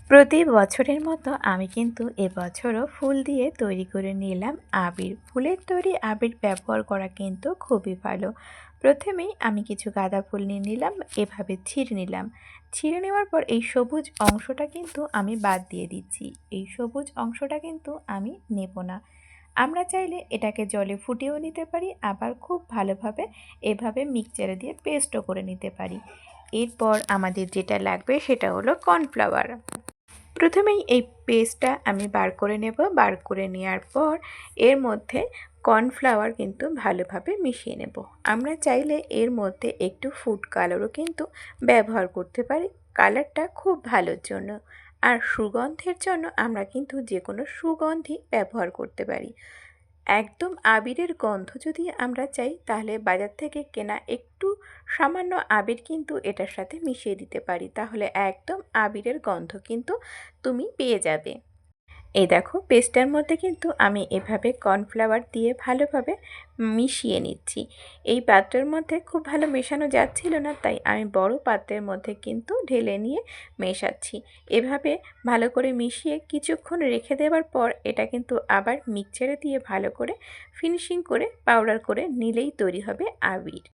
প্রতি বছরের মতো আমি কিন্তু এবছরও ফুল দিয়ে তৈরি করে নিলাম আবির। ফুলের তৈরি আবির ব্যবহার করা কিন্তু খুবই ভালো। প্রথমেই আমি কিছু গাঁদা ফুল নিয়ে নিলাম, এভাবে ছিঁড়ে নিলাম। ছিঁড়ে নেওয়ার পর এই সবুজ অংশটা কিন্তু আমি বাদ দিয়ে দিচ্ছি। এই সবুজ অংশটা কিন্তু আমি নেব না। আমরা চাইলে এটাকে জলে ফুটিয়েও নিতে পারি, আবার খুব ভালোভাবে এভাবে মিক্সচারে দিয়ে পেস্টও করে নিতে পারি। এরপর আমাদের যেটা লাগবে সেটা হলো কর্নফ্লাওয়ার। প্রথমেই এই পেস্টটা আমি বার করে নেব। বার করে নেওয়ার পর এর মধ্যে কর্নফ্লাওয়ার কিন্তু ভালোভাবে মিশিয়ে নেব। আমরা চাইলে এর মধ্যে একটু ফুড কালারও কিন্তু ব্যবহার করতে পারি, কালারটা খুব ভালোর জন্য। আর সুগন্ধের জন্য আমরা কিন্তু যে কোনো সুগন্ধি ব্যবহার করতে পারি। একদম আবিরের গন্ধ যদি আমরা চাই, তাহলে বাজার থেকে কেনা একটু সামান্য আবির কিন্তু এটার সাথে মিশিয়ে দিতে পারি, তাহলে একদম আবিরের গন্ধ কিন্তু তুমি পেয়ে যাবে। এই দেখো, পেস্টটার মধ্যে কিন্তু আমি এভাবে কর্নফ্লাওয়ার দিয়ে ভালোভাবে মিশিয়ে নিচ্ছি। এই পাত্রের মধ্যে খুব ভালো মেশানো যাচ্ছিল না, তাই আমি বড় পাত্রের মধ্যে কিন্তু ঢেলে নিয়ে মেশাচ্ছি। এভাবে ভালো করে মিশিয়ে কিছুক্ষণ রেখে দেওয়ার পর এটা কিন্তু আবার মিক্সচারে দিয়ে ভালো করে ফিনিশিং করে পাউডার করে নিলেই তৈরি হবে আবির।